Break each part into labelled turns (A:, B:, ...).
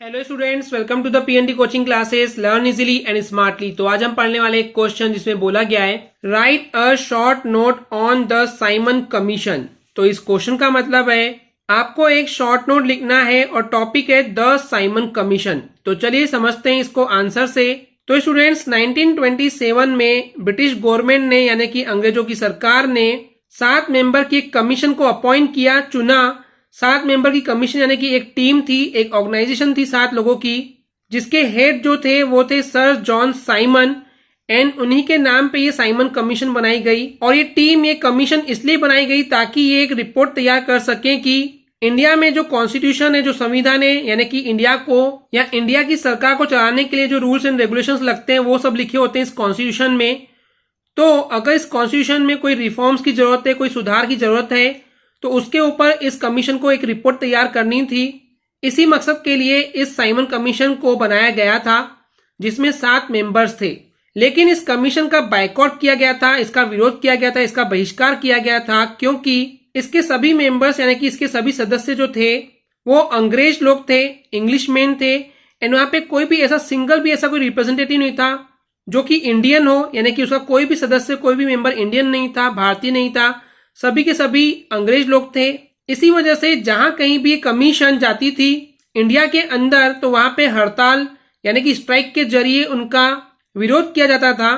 A: Hello students, welcome to the PND coaching classes learn easily and smartly. तो आज हम पढ़ने वाले एक क्वेश्चन जिसमें बोला गया है right a short note on the Simon commission. तो इस क्वेश्चन का मतलब है आपको एक शॉर्ट नोट लिखना है और टॉपिक है द साइमन कमीशन। तो चलिए समझते हैं इसको आंसर से। तो स्टूडेंट्स 1927 में ब्रिटिश गवर्नमेंट ने यानी कि अंग्रेजों की सरकार ने 7 मेंबर की एक कमीशन को अपॉइंट किया, चुना। 7 मेंबर की कमीशन यानी कि एक टीम थी, एक ऑर्गेनाइजेशन थी 7 लोगों की, जिसके हेड जो थे वो थे सर जॉन साइमन एंड उन्हीं के नाम पे ये साइमन कमीशन बनाई गई। और ये टीम, ये कमीशन इसलिए बनाई गई ताकि ये एक रिपोर्ट तैयार कर सके कि इंडिया में जो कॉन्स्टिट्यूशन है, जो संविधान है, यानी कि इंडिया को या इंडिया की सरकार को चलाने के लिए जो रूल्स एंड रेगुलेशंस लगते हैं वो सब लिखे होते हैं इस कॉन्स्टिट्यूशन में। तो अगर इस कॉन्स्टिट्यूशन में कोई रिफॉर्म्स की जरूरत है, कोई सुधार की जरूरत है, तो उसके ऊपर इस कमीशन को एक रिपोर्ट तैयार करनी थी। इसी मकसद के लिए इस साइमन कमीशन को बनाया गया था जिसमें 7 मेंबर्स थे। लेकिन इस कमीशन का बायकॉट किया गया था, इसका विरोध किया गया था, इसका बहिष्कार किया गया था, क्योंकि इसके सभी मेंबर्स यानी कि इसके सभी सदस्य जो थे वो अंग्रेज लोग थे, इंग्लिशमैन थे एंड वहां पे कोई भी ऐसा सिंगल भी ऐसा कोई रिप्रेजेंटेटिव नहीं था जो कि इंडियन हो, यानी कि उसका कोई भी सदस्य, कोई भी मेंबर इंडियन नहीं था, भारतीय नहीं था। सभी के सभी अंग्रेज लोग थे। इसी वजह से जहां कहीं भी कमीशन जाती थी इंडिया के अंदर तो वहां पे हड़ताल यानी कि स्ट्राइक के जरिए उनका विरोध किया जाता था।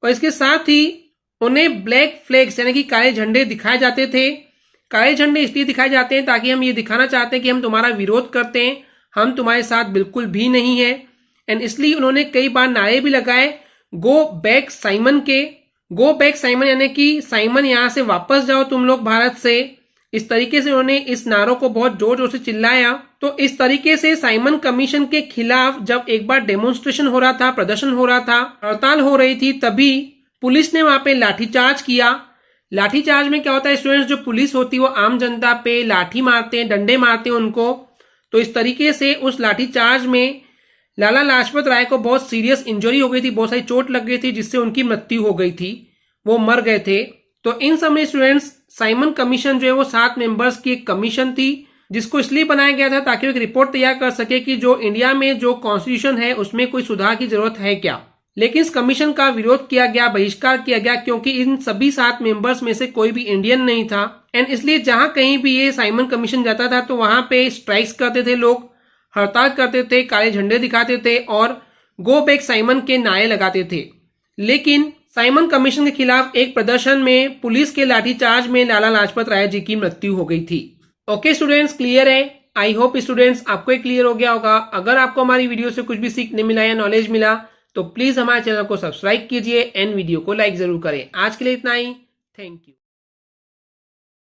A: और इसके साथ ही उन्हें ब्लैक फ्लैग्स यानी कि काले झंडे दिखाए जाते थे। काले झंडे इसलिए दिखाए जाते हैं ताकि हम ये दिखाना चाहते हैं कि हम तुम्हारा विरोध करते हैं, हम तुम्हारे साथ बिल्कुल भी नहीं है। एंड इसलिए उन्होंने कई बार नारे भी लगाए गो बैक साइमन के। गो बैक साइमन यानी कि साइमन यहां से वापस जाओ तुम लोग भारत से। इस तरीके से उन्होंने इस नारों को बहुत जोर जोर से चिल्लाया। तो इस तरीके से साइमन कमीशन के खिलाफ जब एक बार डेमोन्स्ट्रेशन हो रहा था, प्रदर्शन हो रहा था, हड़ताल हो रही थी, तभी पुलिस ने वहां पे लाठीचार्ज किया। लाठीचार्ज में क्या होता है स्टूडेंट्स, जो पुलिस होती है वो आम जनता पे लाठी मारते हैं, डंडे मारते हैं उनको। तो इस तरीके से उस लाठीचार्ज में लाला लाजपत राय को बहुत सीरियस इंजरी हो गई थी, बहुत सारी चोट लग गई थी, जिससे उनकी मृत्यु हो गई थी, वो मर गए थे। तो इन समय स्टूडेंट्स साइमन कमीशन जो है वो 7 मेंबर्स की एक कमीशन थी जिसको इसलिए बनाया गया था ताकि वो एक रिपोर्ट तैयार कर सके कि जो इंडिया में जो कॉन्स्टिट्यूशन है उसमें कोई सुधार की जरूरत है क्या। लेकिन इस कमीशन का विरोध किया गया, बहिष्कार किया गया, क्योंकि इन सभी 7 मेंबर्स में से कोई भी इंडियन नहीं था। एंड इसलिए जहां कहीं भी ये साइमन कमीशन जाता था तो वहां पे स्ट्राइक्स करते थे लोग, हड़ताल करते थे, काले झंडे दिखाते थे और गो बैक साइमन के नारे लगाते थे। लेकिन साइमन कमीशन के खिलाफ एक प्रदर्शन में पुलिस के लाठीचार्ज में लाला लाजपत राय जी की मृत्यु हो गई थी। ओके स्टूडेंट्स, क्लियर है? आई होप स्टूडेंट्स आपको एक क्लियर हो गया होगा। अगर आपको हमारी वीडियो से कुछ भी सीखने मिला या नॉलेज मिला तो प्लीज हमारे चैनल को सब्सक्राइब कीजिए एंड वीडियो को लाइक जरूर करें। आज के लिए इतना ही। Thank you.